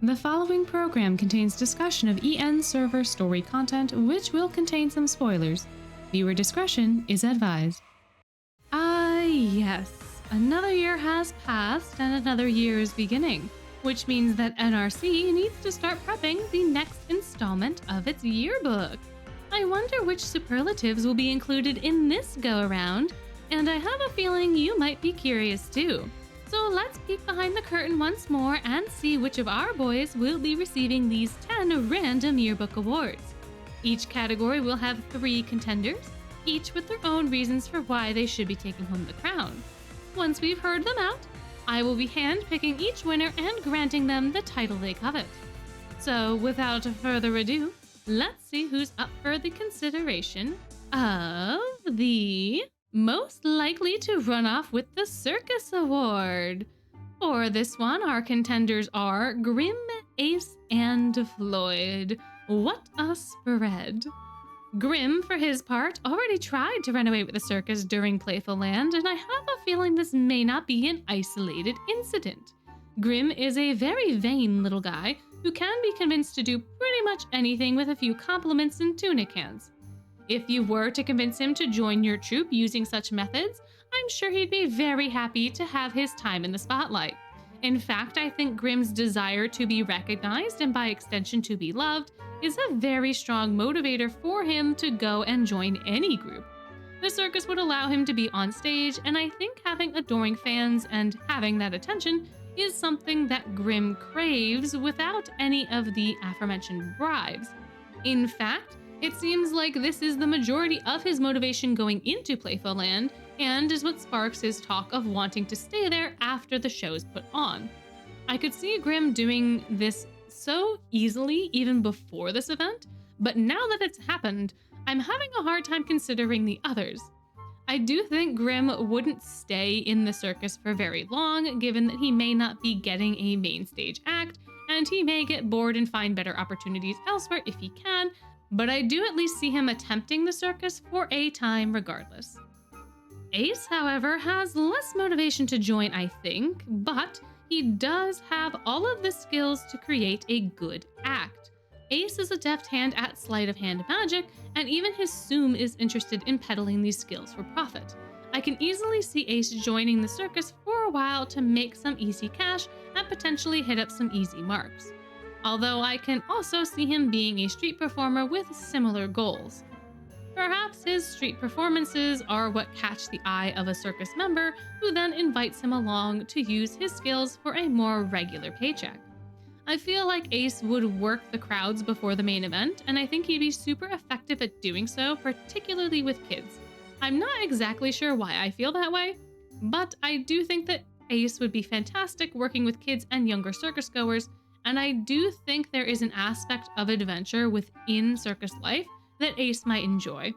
The following program contains discussion of EN server story content, which will contain some spoilers. Viewer discretion is advised. Yes. Another year has passed and another year is beginning, which means that NRC needs to start prepping the next installment of its yearbook. I wonder which superlatives will be included in this go-around, and I have a feeling you might be curious too. So let's peek behind the curtain once more and see which of our boys will be receiving these 10 random yearbook awards. Each category will have 3 contenders, each with their own reasons for why they should be taking home the crown. Once we've heard them out, I will be hand-picking each winner and granting them the title they covet. So without further ado, let's see who's up for the consideration of the most likely to run off with the Circus Award. For this one, our contenders are Grim, Ace, and Floyd. What a spread. Grim, for his part, already tried to run away with the circus during Playful Land, and I have a feeling this may not be an isolated incident. Grim is a very vain little guy who can be convinced to do pretty much anything with a few compliments and tuna cans. If you were to convince him to join your troupe using such methods, I'm sure he'd be very happy to have his time in the spotlight. In fact, I think Grim's desire to be recognized and by extension to be loved is a very strong motivator for him to go and join any group. The circus would allow him to be on stage, and I think having adoring fans and having that attention is something that Grim craves without any of the aforementioned bribes. In fact, it seems like this is the majority of his motivation going into Playful Land, and is what sparks his talk of wanting to stay there after the show's put on. I could see Grim doing this so easily even before this event, but now that it's happened, I'm having a hard time considering the others. I do think Grim wouldn't stay in the circus for very long, given that he may not be getting a main stage act, and he may get bored and find better opportunities elsewhere if he can, but I do at least see him attempting the circus for a time regardless. Ace, however, has less motivation to join, I think, but he does have all of the skills to create a good act. Ace is a deft hand at sleight of hand magic, and even his Soom is interested in peddling these skills for profit. I can easily see Ace joining the circus for a while to make some easy cash and potentially hit up some easy marks. Although I can also see him being a street performer with similar goals. Perhaps his street performances are what catch the eye of a circus member, who then invites him along to use his skills for a more regular paycheck. I feel like Ace would work the crowds before the main event, and I think he'd be super effective at doing so, particularly with kids. I'm not exactly sure why I feel that way, but I do think that Ace would be fantastic working with kids and younger circus goers, and I do think there is an aspect of adventure within circus life that Ace might enjoy.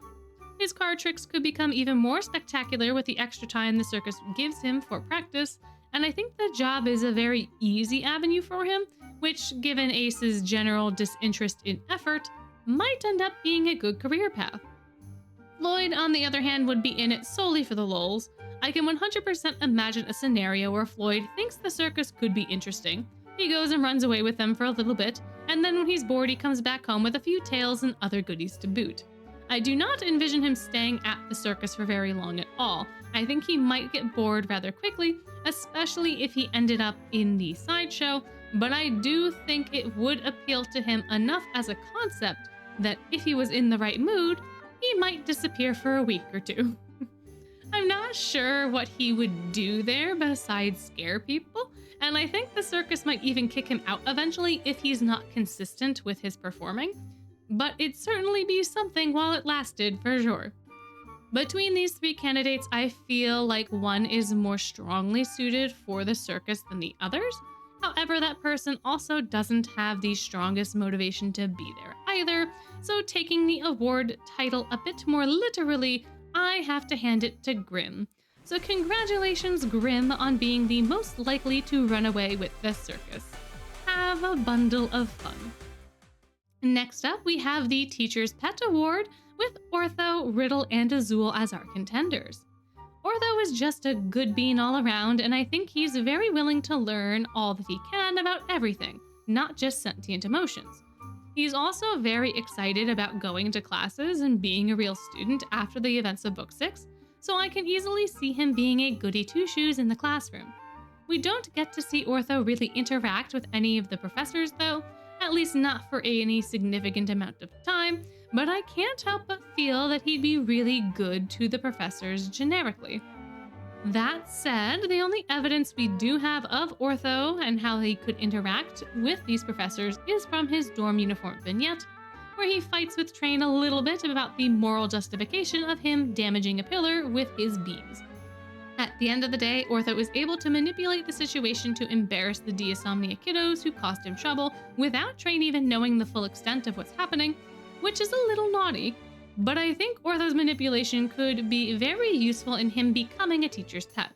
His card tricks could become even more spectacular with the extra time the circus gives him for practice, and I think the job is a very easy avenue for him, which, given Ace's general disinterest in effort, might end up being a good career path. Floyd, on the other hand, would be in it solely for the lulz. I can 100% imagine a scenario where Floyd thinks the circus could be interesting. He goes and runs away with them for a little bit, and then when he's bored, he comes back home with a few tails and other goodies to boot. I do not envision him staying at the circus for very long at all. I think he might get bored rather quickly, especially if he ended up in the sideshow, but I do think it would appeal to him enough as a concept that if he was in the right mood, he might disappear for a week or two. I'm not sure what he would do there besides scare people, and I think the circus might even kick him out eventually if he's not consistent with his performing, but it'd certainly be something while it lasted for sure. Between these 3 candidates, I feel like one is more strongly suited for the circus than the others. However, that person also doesn't have the strongest motivation to be there either, so taking the award title a bit more literally, I have to hand it to Grim. So congratulations, Grim, on being the most likely to run away with the circus. Have a bundle of fun. Next up, we have the Teacher's Pet Award with Ortho, Riddle, and Azul as our contenders. Ortho is just a good bean all around, and I think he's very willing to learn all that he can about everything. not just sentient emotions. He's also very excited about going to classes and being a real student after the events of Book 6, so I can easily see him being a goody two-shoes in the classroom. We don't get to see Ortho really interact with any of the professors though, at least not for any significant amount of time, but I can't help but feel that he'd be really good to the professors generically. That said, the only evidence we do have of Ortho and how he could interact with these professors is from his dorm uniform vignette, where he fights with Train a little bit about the moral justification of him damaging a pillar with his beams. At the end of the day, Ortho is able to manipulate the situation to embarrass the Deisomnia kiddos who caused him trouble without Train even knowing the full extent of what's happening, which is a little naughty. But I think Ortho's manipulation could be very useful in him becoming a teacher's pet.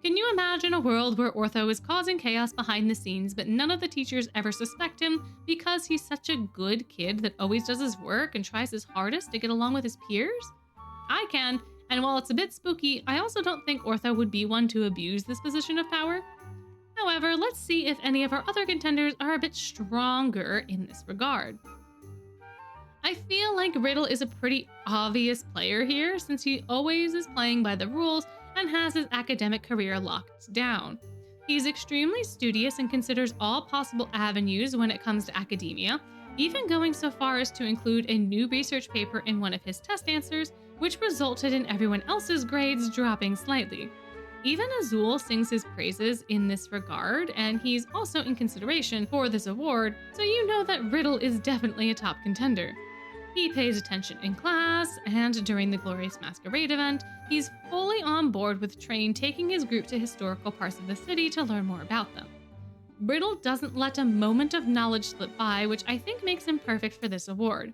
Can you imagine a world where Ortho is causing chaos behind the scenes, but none of the teachers ever suspect him because he's such a good kid that always does his work and tries his hardest to get along with his peers? I can, and while it's a bit spooky, I also don't think Ortho would be one to abuse this position of power. However, let's see if any of our other contenders are a bit stronger in this regard. I feel like Riddle is a pretty obvious player here since he always is playing by the rules and has his academic career locked down. He's extremely studious and considers all possible avenues when it comes to academia, even going so far as to include a new research paper in one of his test answers, which resulted in everyone else's grades dropping slightly. Even Azul sings his praises in this regard, and he's also in consideration for this award, so you know that Riddle is definitely a top contender. He pays attention in class, and during the Glorious Masquerade event, he's fully on board with Train taking his group to historical parts of the city to learn more about them. Riddle doesn't let a moment of knowledge slip by, which I think makes him perfect for this award.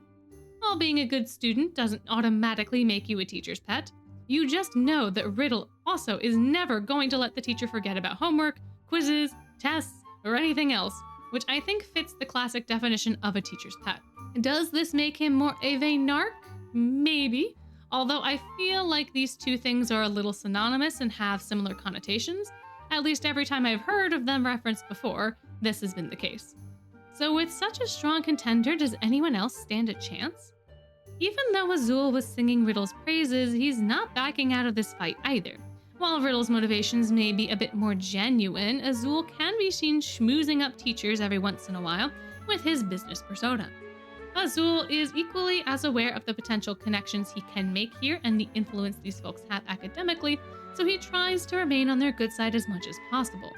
While being a good student doesn't automatically make you a teacher's pet, you just know that Riddle also is never going to let the teacher forget about homework, quizzes, tests, or anything else, which I think fits the classic definition of a teacher's pet. Does this make him more of a narc? Maybe, although I feel like these two things are a little synonymous and have similar connotations. At least every time I've heard of them referenced before, this has been the case. So with such a strong contender, does anyone else stand a chance? Even though Azul was singing Riddle's praises, he's not backing out of this fight either. While Riddle's motivations may be a bit more genuine, Azul can be seen schmoozing up teachers every once in a while with his business persona. Azul is equally as aware of the potential connections he can make here and the influence these folks have academically, so he tries to remain on their good side as much as possible.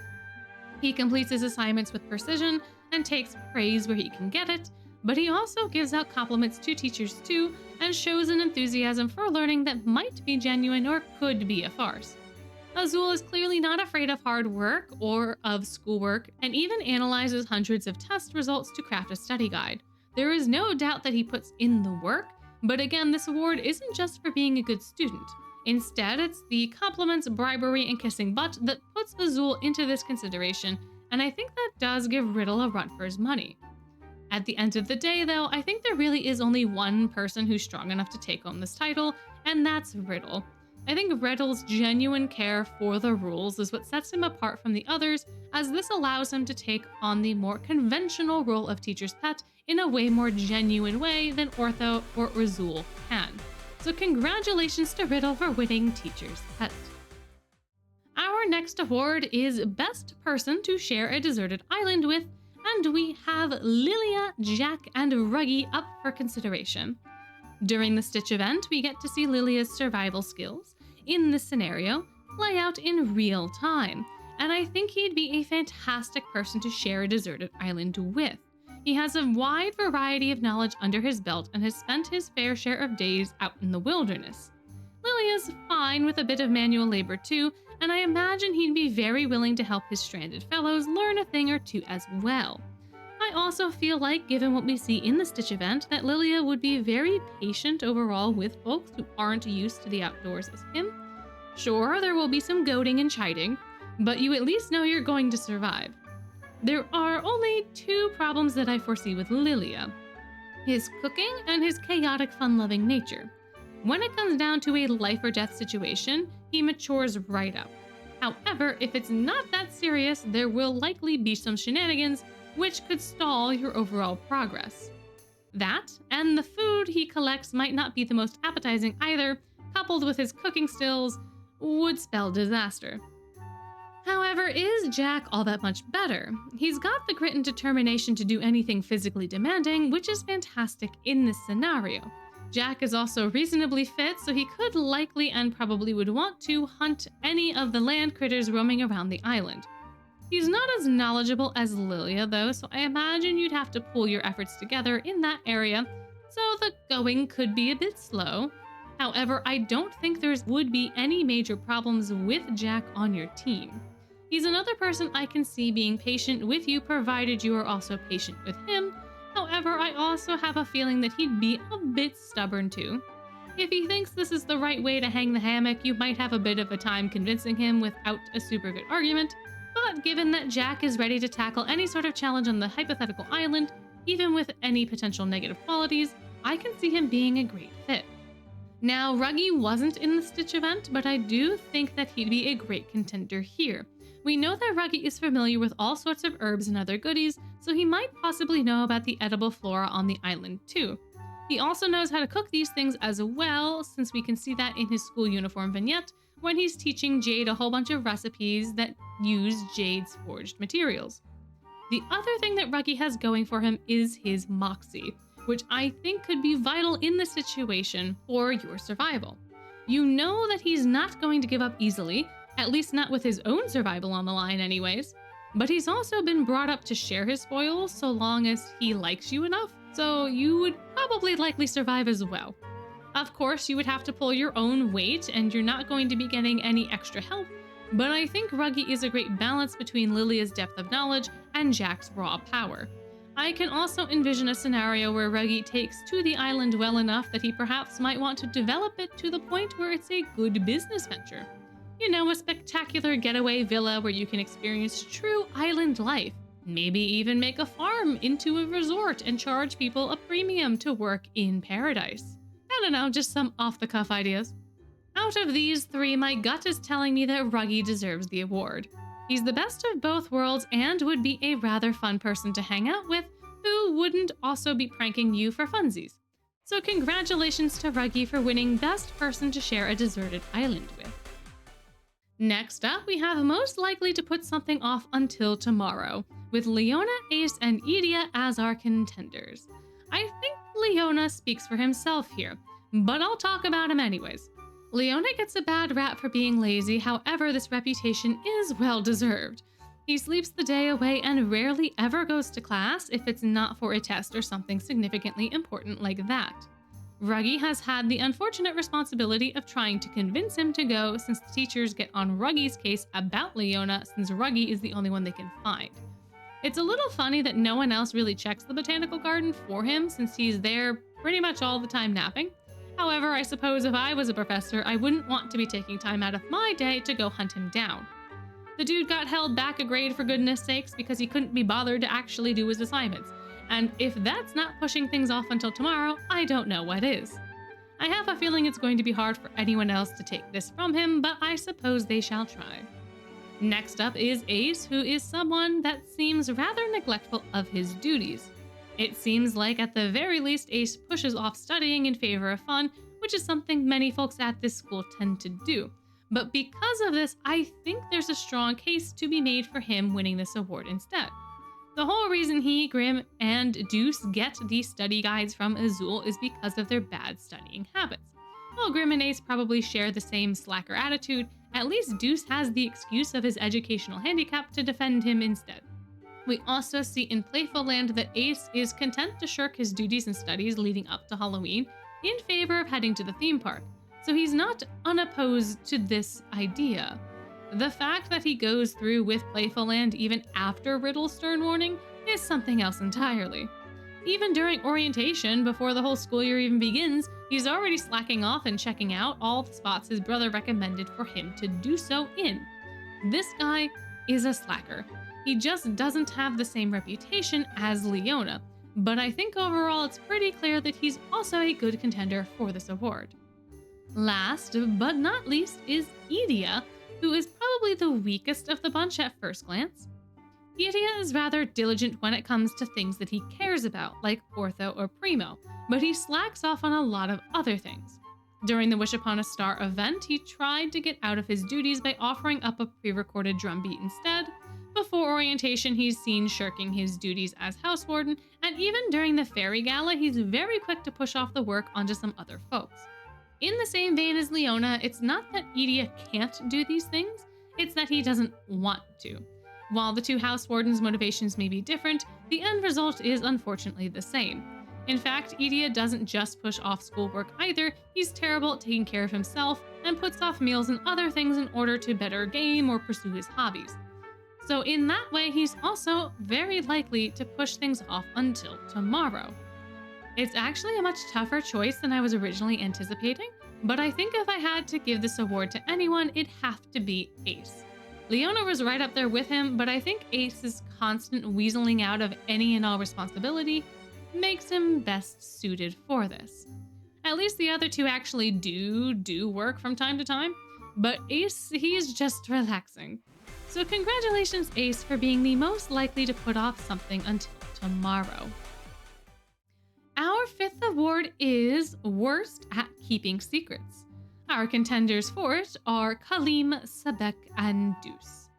He completes his assignments with precision and takes praise where he can get it, but he also gives out compliments to teachers too and shows an enthusiasm for learning that might be genuine or could be a farce. Azul is clearly not afraid of hard work or of schoolwork and even analyzes hundreds of test results to craft a study guide. There is no doubt that he puts in the work, but again, this award isn't just for being a good student. Instead, it's the compliments, bribery, and kissing butt that puts Azul into this consideration, and I think that does give Riddle a run for his money. At the end of the day, though, I think there really is only one person who's strong enough to take home this title, and that's Riddle. I think Riddle's genuine care for the rules is what sets him apart from the others, as this allows him to take on the more conventional role of teacher's pet in a way more genuine way than Ortho or Azul can. So congratulations to Riddle for winning Teacher's Pet. Our next award is Best Person to Share a Deserted Island With, and we have Lilia, Jack, and Ruggy up for consideration. During the Stitch event, we get to see Lilia's survival skills in this scenario play out in real time, and I think he'd be a fantastic person to share a deserted island with. He has a wide variety of knowledge under his belt and has spent his fair share of days out in the wilderness. Lilia's fine with a bit of manual labor too, and I imagine he'd be very willing to help his stranded fellows learn a thing or two as well. I also feel like, given what we see in the Stitch event, that Lilia would be very patient overall with folks who aren't used to the outdoors as him. Sure, there will be some goading and chiding, but you at least know you're going to survive. There are only two problems that I foresee with Lilia: his cooking and his chaotic, fun-loving nature. When it comes down to a life or death situation, he matures right up. However, if it's not that serious, there will likely be some shenanigans, which could stall your overall progress. That, and the food he collects might not be the most appetizing either, coupled with his cooking skills, would spell disaster. However, is Jack all that much better? He's got the grit and determination to do anything physically demanding, which is fantastic in this scenario. Jack is also reasonably fit, so he could likely and probably would want to hunt any of the land critters roaming around the island. He's not as knowledgeable as Lilia though, so I imagine you'd have to pool your efforts together in that area, so the going could be a bit slow. However, I don't think there would be any major problems with Jack on your team. He's another person I can see being patient with you, provided you are also patient with him. However, I also have a feeling that he'd be a bit stubborn too. If he thinks this is the right way to hang the hammock, you might have a bit of a time convincing him without a super good argument, but given that Jack is ready to tackle any sort of challenge on the hypothetical island, even with any potential negative qualities, I can see him being a great fit. Now, Ruggy wasn't in the Stitch event, but I do think that he'd be a great contender here. We know that Ruggy is familiar with all sorts of herbs and other goodies, so he might possibly know about the edible flora on the island too. He also knows how to cook these things as well, since we can see that in his school uniform vignette when he's teaching Jade a whole bunch of recipes that use Jade's forged materials. The other thing that Ruggy has going for him is his moxie, which I think could be vital in the situation for your survival. You know that he's not going to give up easily, at least not with his own survival on the line anyways, but he's also been brought up to share his spoils so long as he likes you enough, so you would probably likely survive as well. Of course, you would have to pull your own weight, and you're not going to be getting any extra help, but I think Ruggy is a great balance between Lilia's depth of knowledge and Jack's raw power. I can also envision a scenario where Ruggy takes to the island well enough that he perhaps might want to develop it to the point where it's a good business venture. You know, a spectacular getaway villa where you can experience true island life. Maybe even make a farm into a resort and charge people a premium to work in paradise. I don't know, just some off-the-cuff ideas. Out of these three, my gut is telling me that Ruggy deserves the award. He's the best of both worlds and would be a rather fun person to hang out with, who wouldn't also be pranking you for funsies. So congratulations to Ruggy for winning Best Person to Share a Deserted Island with. Next up, we have most likely to put something off until tomorrow, with Leona, Ace, and Edea as our contenders. I think Leona speaks for himself here, but I'll talk about him anyways. Leona gets a bad rap for being lazy, however, this reputation is well deserved. He sleeps the day away and rarely ever goes to class if it's not for a test or something significantly important like that. Ruggy has had the unfortunate responsibility of trying to convince him to go, since the teachers get on Ruggy's case about Leona, since Ruggy is the only one they can find. It's a little funny that no one else really checks the botanical garden for him, since he's there pretty much all the time napping. However, I suppose if I was a professor, I wouldn't want to be taking time out of my day to go hunt him down. The dude got held back a grade for goodness sakes because he couldn't be bothered to actually do his assignments. And if that's not pushing things off until tomorrow, I don't know what is. I have a feeling it's going to be hard for anyone else to take this from him, but I suppose they shall try. Next up is Ace, who is someone that seems rather neglectful of his duties. It seems like at the very least Ace pushes off studying in favor of fun, which is something many folks at this school tend to do. But because of this, I think there's a strong case to be made for him winning this award instead. The whole reason he, Grim, and Deuce get these study guides from Azul is because of their bad studying habits. While Grim and Ace probably share the same slacker attitude, at least Deuce has the excuse of his educational handicap to defend him instead. We also see in Playful Land that Ace is content to shirk his duties and studies leading up to Halloween in favor of heading to the theme park, so he's not unopposed to this idea. The fact that he goes through with Playful Land even after Riddle's stern warning is something else entirely. Even during orientation, before the whole school year even begins, he's already slacking off and checking out all the spots his brother recommended for him to do so in. This guy is a slacker. He just doesn't have the same reputation as Leona, but I think overall it's pretty clear that he's also a good contender for this award. Last but not least is Edea, who is probably the weakest of the bunch at first glance. Idia is rather diligent when it comes to things that he cares about, like ortho or primo, but he slacks off on a lot of other things. During the Wish Upon a Star event, he tried to get out of his duties by offering up a pre-recorded drum beat instead. Before orientation, he's seen shirking his duties as house warden, and even during the fairy gala, he's very quick to push off the work onto some other folks. In the same vein as Leona, it's not that Idia can't do these things, it's that he doesn't want to. While the two house wardens' motivations may be different, the end result is unfortunately the same. In fact, Idia doesn't just push off schoolwork either, he's terrible at taking care of himself and puts off meals and other things in order to better game or pursue his hobbies. So in that way, he's also very likely to push things off until tomorrow. It's actually a much tougher choice than I was originally anticipating, but I think if I had to give this award to anyone, it'd have to be Ace. Leona was right up there with him, but I think Ace's constant weaseling out of any and all responsibility makes him best suited for this. At least the other two actually do work from time to time, but Ace, he's just relaxing. So congratulations, Ace, for being the most likely to put off something until tomorrow. Our fifth award is Worst at Keeping Secrets. Our contenders for it are Kaleem, Sebek, and Deuce.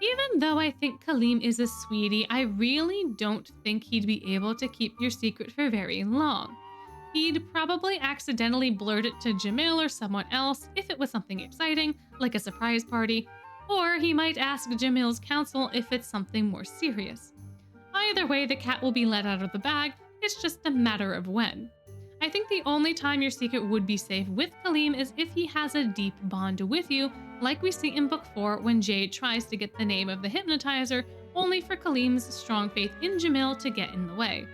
Even though I think Kaleem is a sweetie, I really don't think he'd be able to keep your secret for very long. He'd probably accidentally blurt it to Jamil or someone else if it was something exciting, like a surprise party, or he might ask Jamil's counsel if it's something more serious. Either way, the cat will be let out of the bag, it's just a matter of when. I think the only time your secret would be safe with Kaleem is if he has a deep bond with you, like we see in Book 4 when Jade tries to get the name of the hypnotizer, only for Kaleem's strong faith in Jamil to get in the way.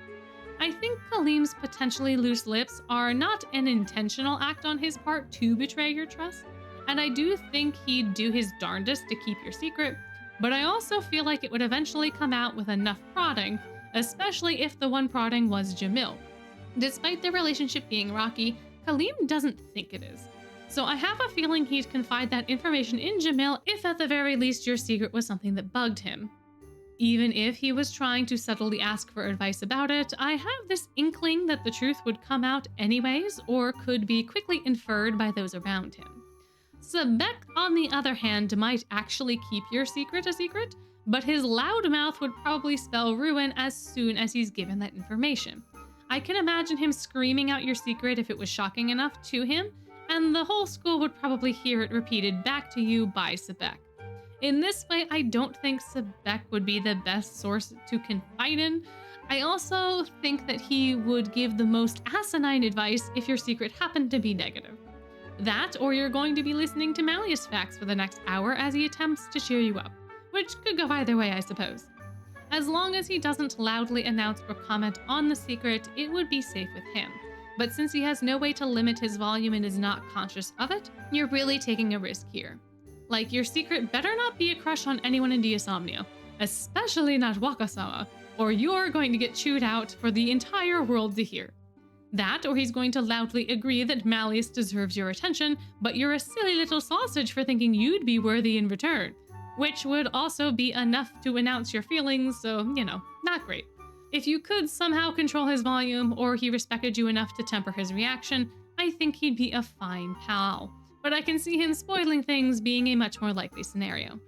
I think Kaleem's potentially loose lips are not an intentional act on his part to betray your trust, and I do think he'd do his darndest to keep your secret, but I also feel like it would eventually come out with enough prodding, especially if the one prodding was Jamil. Despite their relationship being rocky, Kaleem doesn't think it is. So I have a feeling he'd confide that information in Jamil if at the very least your secret was something that bugged him. Even if he was trying to subtly ask for advice about it, I have this inkling that the truth would come out anyways or could be quickly inferred by those around him. Sebek, on the other hand, might actually keep your secret a secret, but his loud mouth would probably spell ruin as soon as he's given that information. I can imagine him screaming out your secret if it was shocking enough to him, and the whole school would probably hear it repeated back to you by Sebek. In this way, I don't think Sebek would be the best source to confide in. I also think that he would give the most asinine advice if your secret happened to be negative. That, or you're going to be listening to Malleus facts for the next hour as he attempts to cheer you up, which could go either way, I suppose. As long as he doesn't loudly announce or comment on the secret, it would be safe with him. But since he has no way to limit his volume and is not conscious of it, you're really taking a risk here. Like, your secret better not be a crush on anyone in Diasomnia, especially not Wakasama, or you're going to get chewed out for the entire world to hear. That, or he's going to loudly agree that Malleus deserves your attention, but you're a silly little sausage for thinking you'd be worthy in return. Which would also be enough to announce your feelings, so, not great. If you could somehow control his volume, or he respected you enough to temper his reaction, I think he'd be a fine pal. But I can see him spoiling things being a much more likely scenario.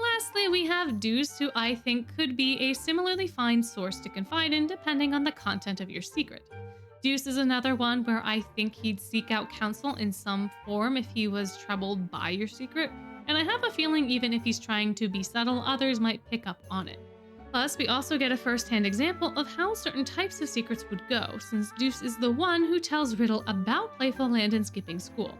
Lastly, we have Deuce, who I think could be a similarly fine source to confide in depending on the content of your secret. Deuce is another one where I think he'd seek out counsel in some form if he was troubled by your secret, and I have a feeling even if he's trying to be subtle, others might pick up on it. Plus, we also get a first-hand example of how certain types of secrets would go, since Deuce is the one who tells Riddle about Playful Land and skipping school.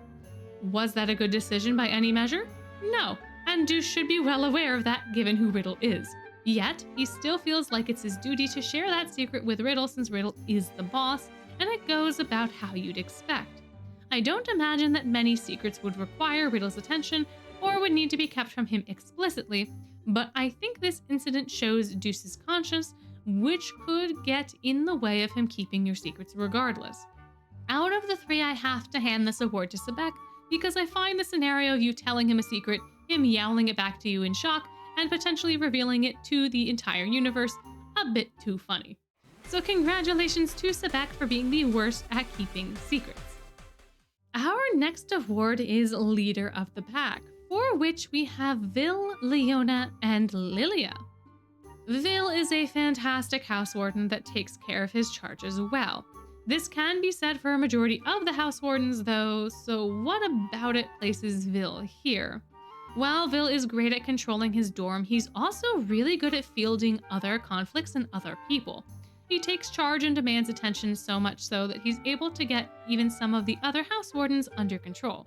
Was that a good decision by any measure? No, and Deuce should be well aware of that given who Riddle is. Yet, he still feels like it's his duty to share that secret with Riddle since Riddle is the boss, and it goes about how you'd expect. I don't imagine that many secrets would require Riddle's attention or would need to be kept from him explicitly, but I think this incident shows Deuce's conscience, which could get in the way of him keeping your secrets regardless. Out of the three, I have to hand this award to Sebek, because I find the scenario of you telling him a secret, him yowling it back to you in shock, and potentially revealing it to the entire universe a bit too funny. So congratulations to Sebek for being the worst at keeping secrets. Our next award is Leader of the Pack, for which we have Vil, Leona, and Lilia. Vil is a fantastic house warden that takes care of his charges well. This can be said for a majority of the house wardens though, so what about it places Vil here? While Vil is great at controlling his dorm, he's also really good at fielding other conflicts and other people. He takes charge and demands attention so much so that he's able to get even some of the other house wardens under control.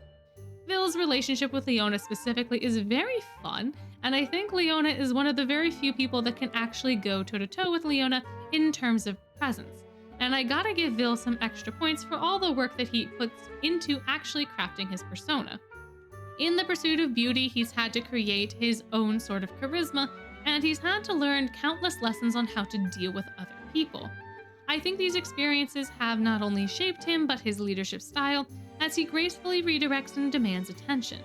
Vil's relationship with Leona specifically is very fun, and I think Leona is one of the very few people that can actually go toe-to-toe with Leona in terms of presence. And I gotta give Vil some extra points for all the work that he puts into actually crafting his persona. In the pursuit of beauty, he's had to create his own sort of charisma, and he's had to learn countless lessons on how to deal with other people. I think these experiences have not only shaped him, but his leadership style, as he gracefully redirects and demands attention.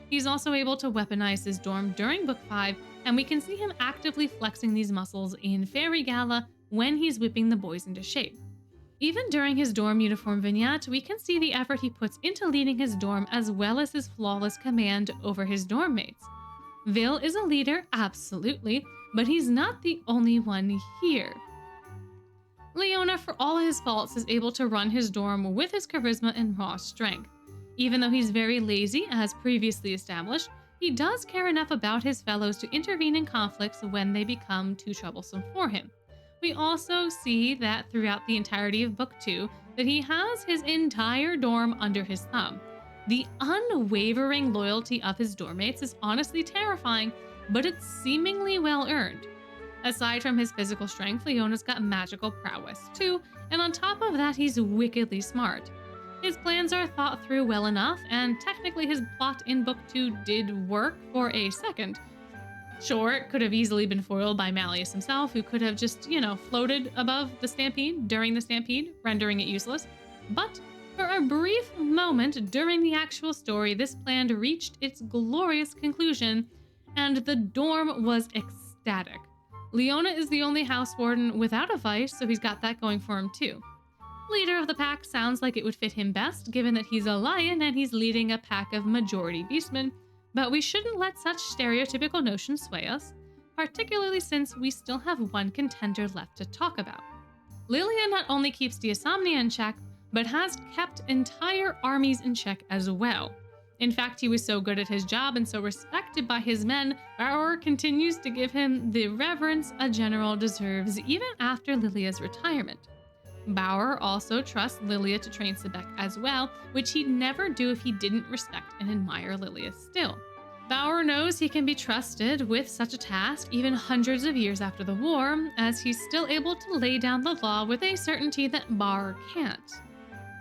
He's also able to weaponize his dorm during Book 5, and we can see him actively flexing these muscles in Fairy Gala when he's whipping the boys into shape. Even during his dorm uniform vignette, we can see the effort he puts into leading his dorm as well as his flawless command over his dorm mates. Vil is a leader, absolutely, but he's not the only one here. Leona, for all his faults, is able to run his dorm with his charisma and raw strength. Even though he's very lazy, as previously established, he does care enough about his fellows to intervene in conflicts when they become too troublesome for him. We also see that throughout the entirety of Book 2, that he has his entire dorm under his thumb. The unwavering loyalty of his dormmates is honestly terrifying, but it's seemingly well earned. Aside from his physical strength, Leona's got magical prowess too, and on top of that, he's wickedly smart. His plans are thought through well enough, and technically his plot in Book 2 did work for a second. Sure, it could have easily been foiled by Malleus himself, who could have just, floated above the stampede during the stampede, rendering it useless. But for a brief moment during the actual story, this plan reached its glorious conclusion, and the dorm was ecstatic. Leona is the only house warden without a vice, so he's got that going for him too. Leader of the pack sounds like it would fit him best, given that he's a lion and he's leading a pack of majority beastmen, but we shouldn't let such stereotypical notions sway us, particularly since we still have one contender left to talk about. Lilia not only keeps Diasomnia in check, but has kept entire armies in check as well. In fact, he was so good at his job and so respected by his men, Bauer continues to give him the reverence a general deserves even after Lilia's retirement. Bauer also trusts Lilia to train Sebek as well, which he'd never do if he didn't respect and admire Lilia still. Bauer knows he can be trusted with such a task even hundreds of years after the war, as he's still able to lay down the law with a certainty that Bauer can't.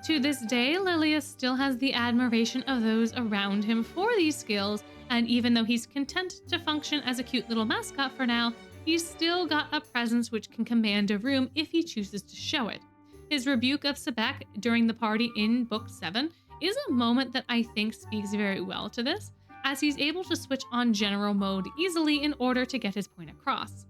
To this day, Lilia still has the admiration of those around him for these skills, and even though he's content to function as a cute little mascot for now, he's still got a presence which can command a room if he chooses to show it. His rebuke of Sebek during the party in Book 7 is a moment that I think speaks very well to this, as he's able to switch on general mode easily in order to get his point across.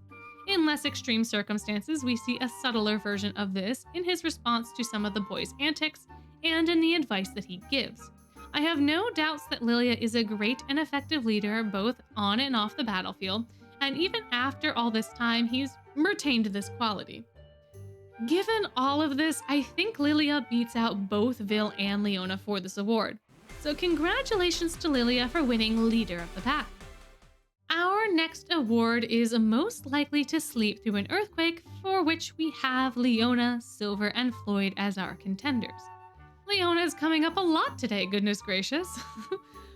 In less extreme circumstances, we see a subtler version of this in his response to some of the boys' antics and in the advice that he gives. I have no doubts that Lilia is a great and effective leader both on and off the battlefield, and even after all this time, he's retained this quality. Given all of this, I think Lilia beats out both Vil and Leona for this award. So congratulations to Lilia for winning Leader of the Pack. Our next award is most likely to sleep through an earthquake, for which we have Leona, Silver, and Floyd as our contenders. Leona is coming up a lot today, goodness gracious.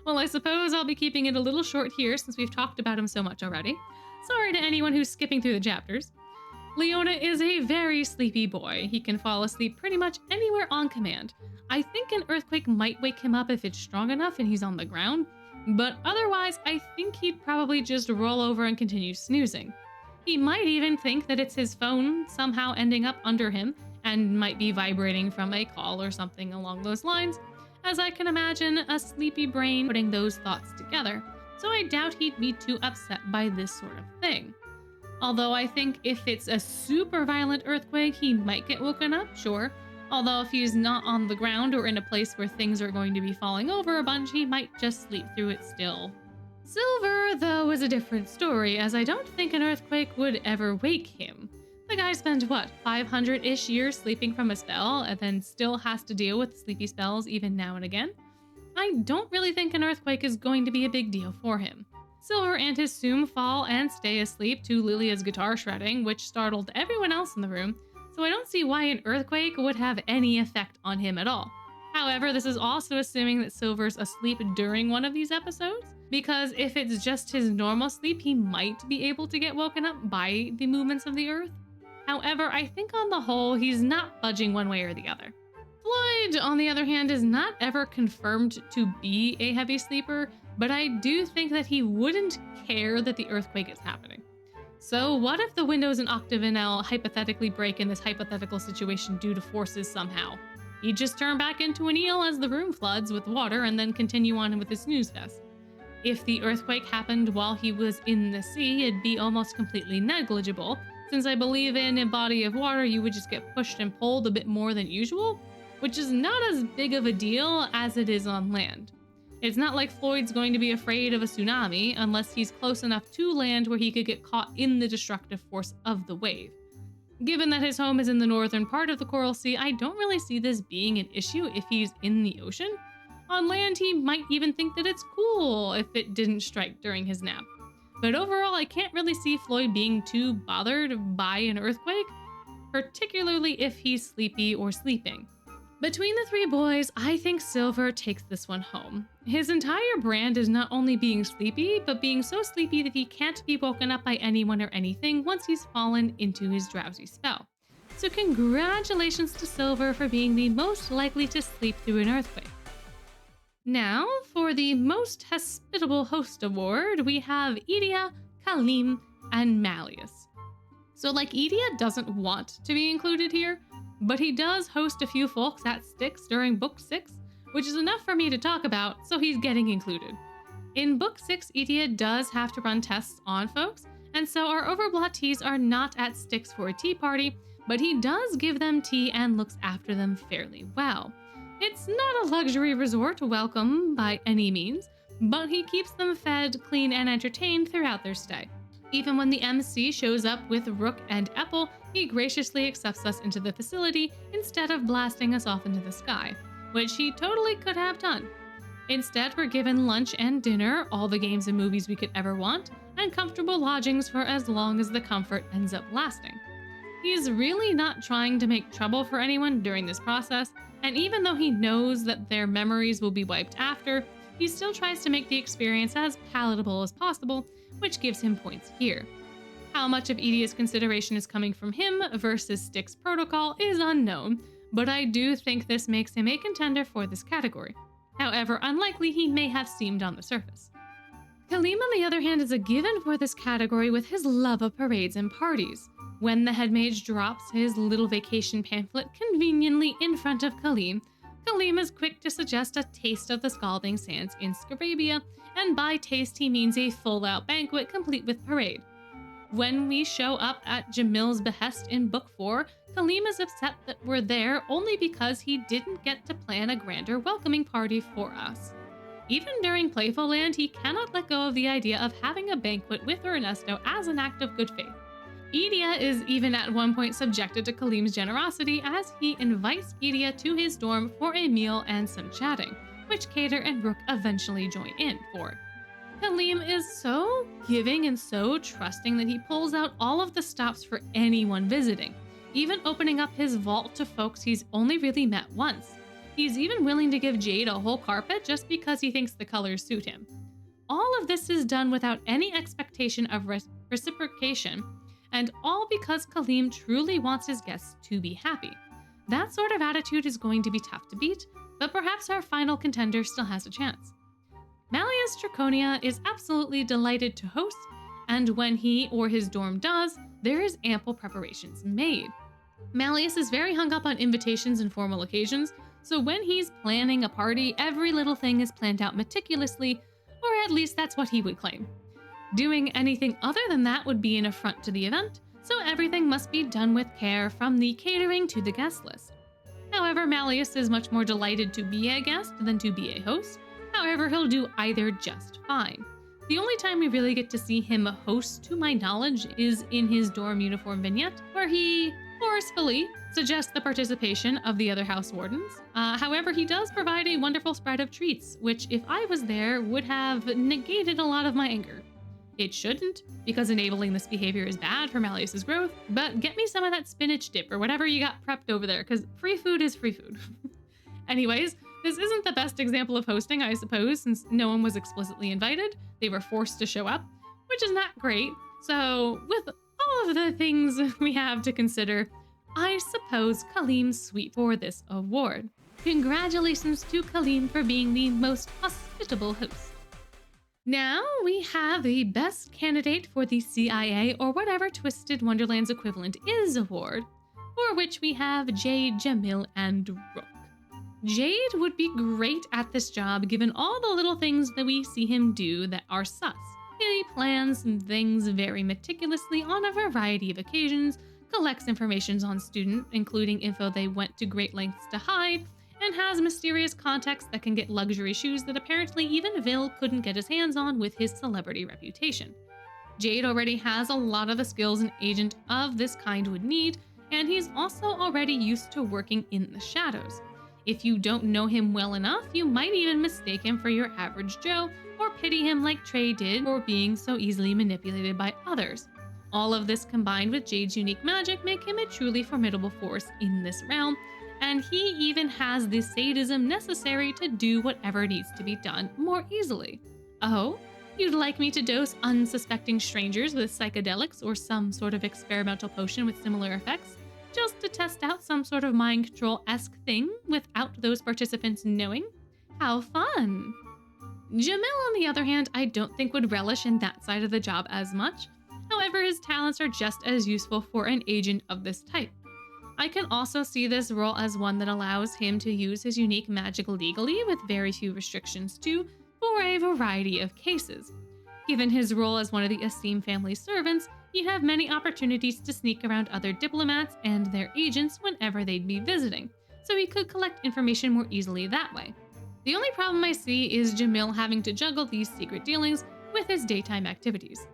Well, I suppose I'll be keeping it a little short here since we've talked about him so much already. Sorry to anyone who's skipping through the chapters. Leona is a very sleepy boy. He can fall asleep pretty much anywhere on command. I think an earthquake might wake him up if it's strong enough and he's on the ground, but otherwise I think he'd probably just roll over and continue snoozing. He might even think that it's his phone somehow ending up under him and might be vibrating from a call or something along those lines, as I can imagine a sleepy brain putting those thoughts together. so I doubt he'd be too upset by this sort of thing. Although I think if it's a super violent earthquake, he might get woken up, sure. Although if he's not on the ground or in a place where things are going to be falling over a bunch, he might just sleep through it still. Silver, though, is a different story, as I don't think an earthquake would ever wake him. The guy spent, 500-ish years sleeping from a spell, and then still has to deal with sleepy spells even now and again? I don't really think an earthquake is going to be a big deal for him. Silver and his Soom fall and stay asleep to Lilia's guitar shredding, which startled everyone else in the room, so I don't see why an earthquake would have any effect on him at all. However, this is also assuming that Silver's asleep during one of these episodes, because if it's just his normal sleep, he might be able to get woken up by the movements of the earth. However, I think on the whole, he's not budging one way or the other. Floyd, on the other hand, is not ever confirmed to be a heavy sleeper, but I do think that he wouldn't care that the earthquake is happening. So what if the windows in Octavinel hypothetically break in this hypothetical situation due to forces somehow? He'd just turn back into an eel as the room floods with water and then continue on with his snooze fest. If the earthquake happened while he was in the sea, it'd be almost completely negligible, since I believe in a body of water you would just get pushed and pulled a bit more than usual, which is not as big of a deal as it is on land. It's not like Floyd's going to be afraid of a tsunami unless he's close enough to land where he could get caught in the destructive force of the wave. Given that his home is in the northern part of the Coral Sea, I don't really see this being an issue if he's in the ocean. On land, he might even think that it's cool if it didn't strike during his nap. But overall, I can't really see Floyd being too bothered by an earthquake, particularly if he's sleepy or sleeping. Between the three boys, I think Silver takes this one home. His entire brand is not only being sleepy, but being so sleepy that he can't be woken up by anyone or anything once he's fallen into his drowsy spell. So congratulations to Silver for being the most likely to sleep through an earthquake. Now, for the Most Hospitable Host Award, we have Idia, Kalim, and Malleus. So Idia doesn't want to be included here, but he does host a few folks at Styx during Book 6, which is enough for me to talk about, so he's getting included. In Book 6, Idia does have to run tests on folks, and so our overblottees are not at Styx for a tea party, but he does give them tea and looks after them fairly well. It's not a luxury resort welcome by any means, but he keeps them fed, clean, and entertained throughout their stay. Even when the MC shows up with Rook and Apple, he graciously accepts us into the facility instead of blasting us off into the sky, which he totally could have done. Instead, we're given lunch and dinner, all the games and movies we could ever want, and comfortable lodgings for as long as the comfort ends up lasting. He's really not trying to make trouble for anyone during this process, and even though he knows that their memories will be wiped after, he still tries to make the experience as palatable as possible, which gives him points here. How much of Idia's consideration is coming from him versus Styx protocol is unknown, but I do think this makes him a contender for this category. However unlikely he may have seemed on the surface. Kalim, on the other hand, is a given for this category with his love of parades and parties. When the head mage drops his little vacation pamphlet conveniently in front of Kalim, Kalim is quick to suggest a taste of the scalding sands in Scarabia, and by taste he means a full-out banquet complete with parade. When we show up at Jamil's behest in Book 4, Kalim is upset that we're there only because he didn't get to plan a grander welcoming party for us. Even during Playful Land, he cannot let go of the idea of having a banquet with Ernesto as an act of good faith. Idia is even at one point subjected to Kalim's generosity as he invites Idia to his dorm for a meal and some chatting, which Kater and Rook eventually join in for. Kalim is so giving and so trusting that he pulls out all of the stops for anyone visiting, even opening up his vault to folks he's only really met once. He's even willing to give Jade a whole carpet just because he thinks the colors suit him. All of this is done without any expectation of reciprocation, and all because Kalim truly wants his guests to be happy. That sort of attitude is going to be tough to beat, but perhaps our final contender still has a chance. Malleus Draconia is absolutely delighted to host, and when he or his dorm does, there is ample preparations made. Malleus is very hung up on invitations and formal occasions, so when he's planning a party, every little thing is planned out meticulously, or at least that's what he would claim. Doing anything other than that would be an affront to the event, so everything must be done with care from the catering to the guest list. However, Malleus is much more delighted to be a guest than to be a host. However, he'll do either just fine. The only time we really get to see him host, to my knowledge, is in his dorm uniform vignette, where he forcefully suggests the participation of the other house wardens. However, he does provide a wonderful spread of treats, which, if I was there, would have negated a lot of my anger. It shouldn't, because enabling this behavior is bad for Malleus's growth, but get me some of that spinach dip or whatever you got prepped over there, because free food is free food. Anyways, this isn't the best example of hosting, I suppose, since no one was explicitly invited. They were forced to show up, which is not great. So, with all of the things we have to consider, I suppose Kaleem's sweet for this award. Congratulations to Kaleem for being the most hospitable host. Now we have the best candidate for the CIA or whatever Twisted Wonderland's equivalent is award, for which we have Jade, Jamil, and Rook. Jade would be great at this job given all the little things that we see him do that are sus. He plans things very meticulously on a variety of occasions, collects information on students, including info they went to great lengths to hide, and has mysterious contacts that can get luxury shoes that apparently even Vil couldn't get his hands on with his celebrity reputation. Jade already has a lot of the skills an agent of this kind would need, and he's also already used to working in the shadows. If you don't know him well enough, you might even mistake him for your average Joe, or pity him like Trey did for being so easily manipulated by others. All of this combined with Jade's unique magic make him a truly formidable force in this realm, and he even has the sadism necessary to do whatever needs to be done more easily. Oh, you'd like me to dose unsuspecting strangers with psychedelics or some sort of experimental potion with similar effects, just to test out some sort of mind control-esque thing without those participants knowing? How fun! Jamil, on the other hand, I don't think would relish in that side of the job as much. However, his talents are just as useful for an agent of this type. I can also see this role as one that allows him to use his unique magic legally with very few restrictions too, for a variety of cases. Given his role as one of the Asim family's servants, he'd have many opportunities to sneak around other diplomats and their agents whenever they'd be visiting, so he could collect information more easily that way. The only problem I see is Jamil having to juggle these secret dealings with his daytime activities.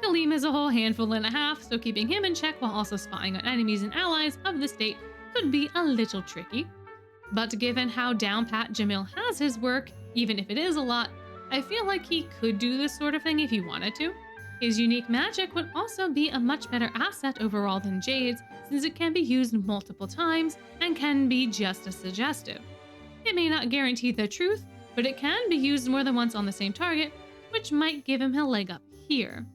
Kaleem is a whole handful and a half, so keeping him in check while also spying on enemies and allies of the state could be a little tricky. But given how down pat Jamil has his work, even if it is a lot, I feel like he could do this sort of thing if he wanted to. His unique magic would also be a much better asset overall than Jade's, since it can be used multiple times and can be just as suggestive. It may not guarantee the truth, but it can be used more than once on the same target, which might give him a leg up here.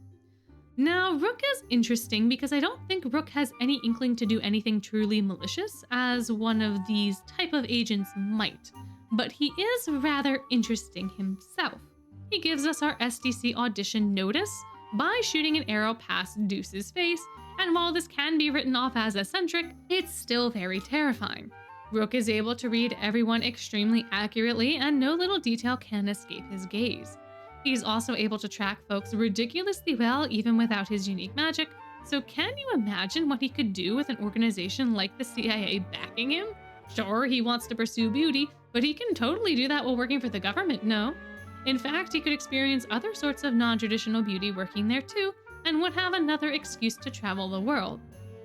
Now, Rook is interesting because I don't think Rook has any inkling to do anything truly malicious, as one of these type of agents might, but he is rather interesting himself. He gives us our SDC audition notice by shooting an arrow past Deuce's face, and while this can be written off as eccentric, it's still very terrifying. Rook is able to read everyone extremely accurately, and no little detail can escape his gaze. He's also able to track folks ridiculously well even without his unique magic, so can you imagine what he could do with an organization like the CIA backing him? Sure, he wants to pursue beauty, but he can totally do that while working for the government, no? In fact, he could experience other sorts of non-traditional beauty working there too, and would have another excuse to travel the world.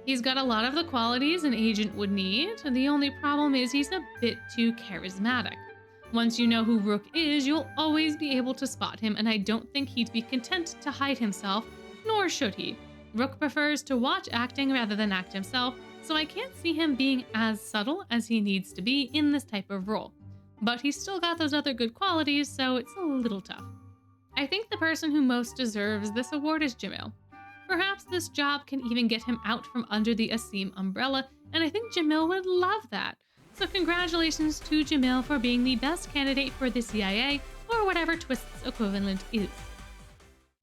He's got a lot of the qualities an agent would need, the only problem is he's a bit too charismatic. Once you know who Rook is, you'll always be able to spot him, and I don't think he'd be content to hide himself, nor should he. Rook prefers to watch acting rather than act himself, so I can't see him being as subtle as he needs to be in this type of role. But he's still got those other good qualities, so it's a little tough. I think the person who most deserves this award is Jamil. Perhaps this job can even get him out from under the Asim umbrella, and I think Jamil would love that. So congratulations to Jamil for being the best candidate for the CIA, or whatever TWST's equivalent is.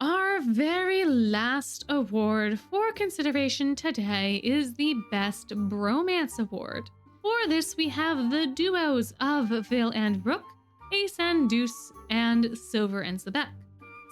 Our very last award for consideration today is the Best Bromance Award. For this, we have the duos of Vil and Rook, Ace and Deuce, and Silver and Sebek.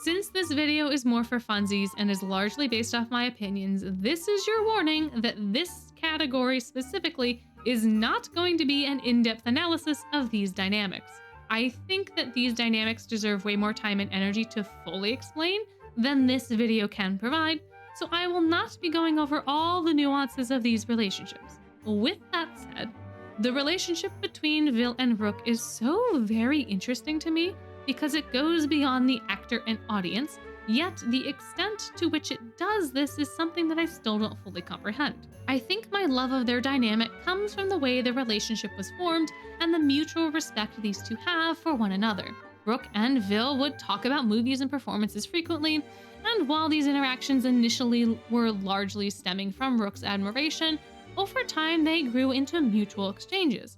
Since this video is more for funsies and is largely based off my opinions, this is your warning that this category specifically is not going to be an in-depth analysis of these dynamics. I think that these dynamics deserve way more time and energy to fully explain than this video can provide, so I will not be going over all the nuances of these relationships. With that said, the relationship between Vil and Rook is so very interesting to me because it goes beyond the actor and audience, yet the extent to which it does this is something that I still don't fully comprehend. I think my love of their dynamic comes from the way the relationship was formed and the mutual respect these two have for one another. Rook and Vil would talk about movies and performances frequently, and while these interactions initially were largely stemming from Rook's admiration, over time they grew into mutual exchanges.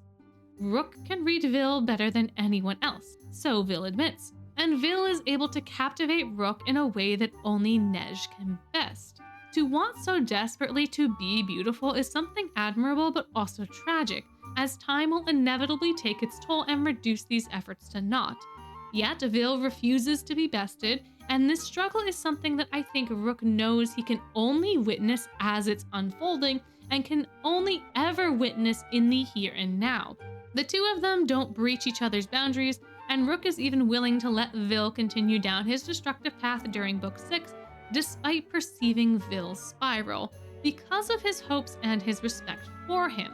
Rook can read Vil better than anyone else, so Vil admits, and Vil is able to captivate Rook in a way that only Nej can best. To want so desperately to be beautiful is something admirable but also tragic, as time will inevitably take its toll and reduce these efforts to naught. Yet Vil refuses to be bested, and this struggle is something that I think Rook knows he can only witness as it's unfolding and can only ever witness in the here and now. The two of them don't breach each other's boundaries, and Rook is even willing to let Vil continue down his destructive path during Book 6, despite perceiving Vil's spiral, because of his hopes and his respect for him.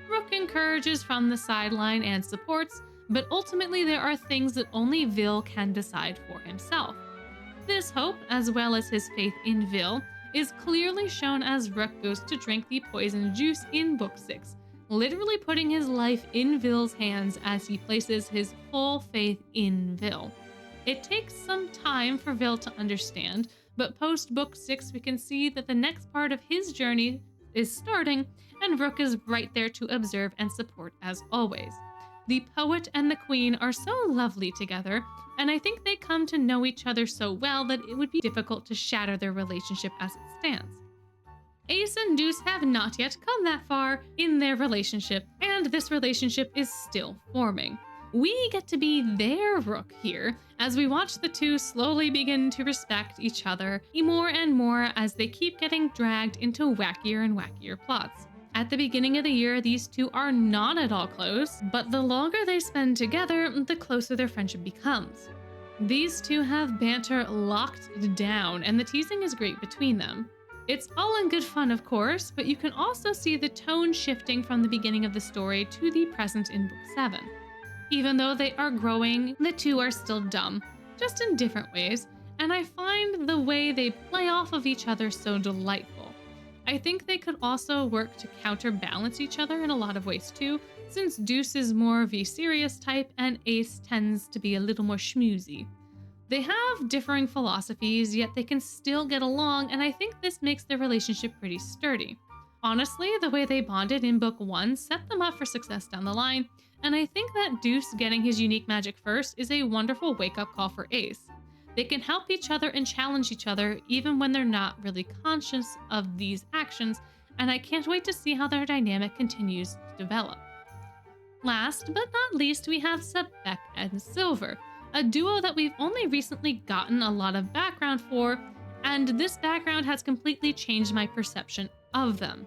Rook encourages from the sideline and supports, but ultimately there are things that only Vil can decide for himself. This hope, as well as his faith in Vil, is clearly shown as Rook goes to drink the poison juice in Book 6, literally putting his life in Vil's hands as he places his full faith in Vil. It takes some time for Vil to understand, but post Book 6 we can see that the next part of his journey is starting, and Rook is right there to observe and support as always. The poet and the queen are so lovely together, and I think they come to know each other so well that it would be difficult to shatter their relationship as it stands. Ace and Deuce have not yet come that far in their relationship, and this relationship is still forming. We get to be their Rook here, as we watch the two slowly begin to respect each other more and more as they keep getting dragged into wackier and wackier plots. At the beginning of the year, these two are not at all close, but the longer they spend together, the closer their friendship becomes. These two have banter locked down, and the teasing is great between them. It's all in good fun, of course, but you can also see the tone shifting from the beginning of the story to the present in Book 7. Even though they are growing, the two are still dumb, just in different ways, and I find the way they play off of each other so delightful. I think they could also work to counterbalance each other in a lot of ways too, since Deuce is more of a serious type and Ace tends to be a little more schmoozy. They have differing philosophies, yet they can still get along, and I think this makes their relationship pretty sturdy. Honestly, the way they bonded in Book 1 set them up for success down the line, and I think that Deuce getting his unique magic first is a wonderful wake-up call for Ace. They can help each other and challenge each other even when they're not really conscious of these actions, and I can't wait to see how their dynamic continues to develop. Last but not least, we have Sebek and Silver, a duo that we've only recently gotten a lot of background for, and this background has completely changed my perception of them.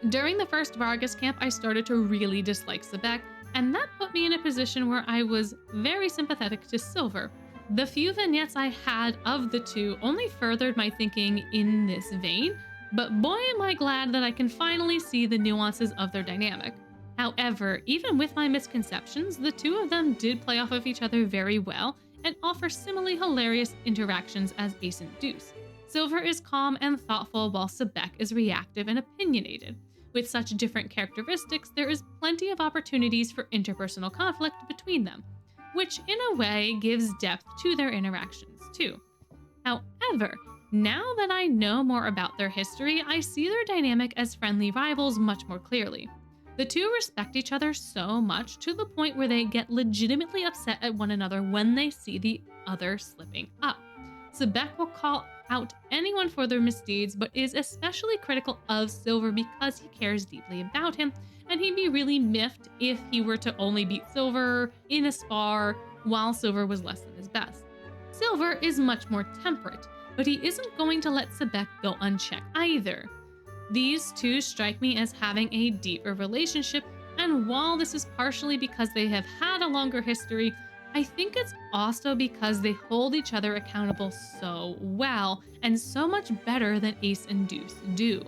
During the first Vargas camp, I started to really dislike Sebek, and that put me in a position where I was very sympathetic to Silver. The few vignettes I had of the two only furthered my thinking in this vein, but boy am I glad that I can finally see the nuances of their dynamic. However, even with my misconceptions, the two of them did play off of each other very well and offer similarly hilarious interactions as Ace and Deuce. Silver is calm and thoughtful while Sebek is reactive and opinionated. With such different characteristics, there is plenty of opportunities for interpersonal conflict between them, which in a way gives depth to their interactions too. However, now that I know more about their history, I see their dynamic as friendly rivals much more clearly. The two respect each other so much to the point where they get legitimately upset at one another when they see the other slipping up. Sebek will call out anyone for their misdeeds, but is especially critical of Silver because he cares deeply about him, and he'd be really miffed if he were to only beat Silver in a spar while Silver was less than his best. Silver is much more temperate, but he isn't going to let Sebek go unchecked either. These two strike me as having a deeper relationship, and while this is partially because they have had a longer history, I think it's also because they hold each other accountable so well, and so much better than Ace and Deuce do.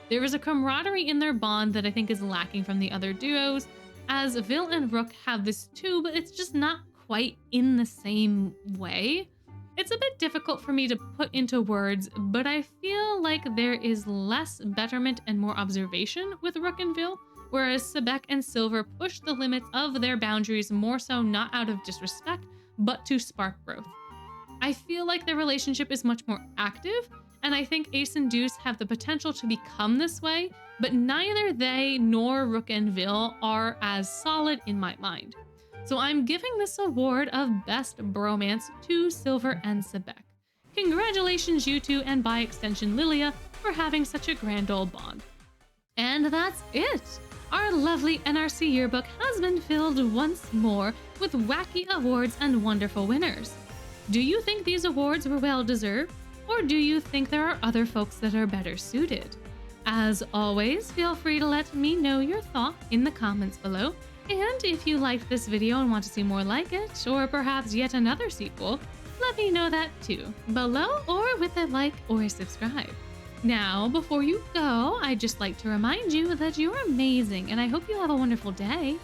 There is a camaraderie in their bond that I think is lacking from the other duos, as Vil and Rook have this too, but it's just not quite in the same way. It's a bit difficult for me to put into words, but I feel like there is less betterment and more observation with Rook and Vil, whereas Sebek and Silver push the limits of their boundaries more so not out of disrespect, but to spark growth. I feel like their relationship is much more active, and I think Ace and Deuce have the potential to become this way, but neither they nor Rook and Vil are as solid in my mind. So I'm giving this award of Best Bromance to Silver and Sebek. Congratulations you two, and by extension Lilia, for having such a grand old bond. And that's it! Our lovely NRC yearbook has been filled once more with wacky awards and wonderful winners. Do you think these awards were well deserved? Or do you think there are other folks that are better suited? As always, feel free to let me know your thoughts in the comments below. And if you liked this video and want to see more like it, or perhaps yet another sequel, let me know that too, below or with a like or a subscribe. Now, before you go, I'd just like to remind you that you're amazing, and I hope you have a wonderful day.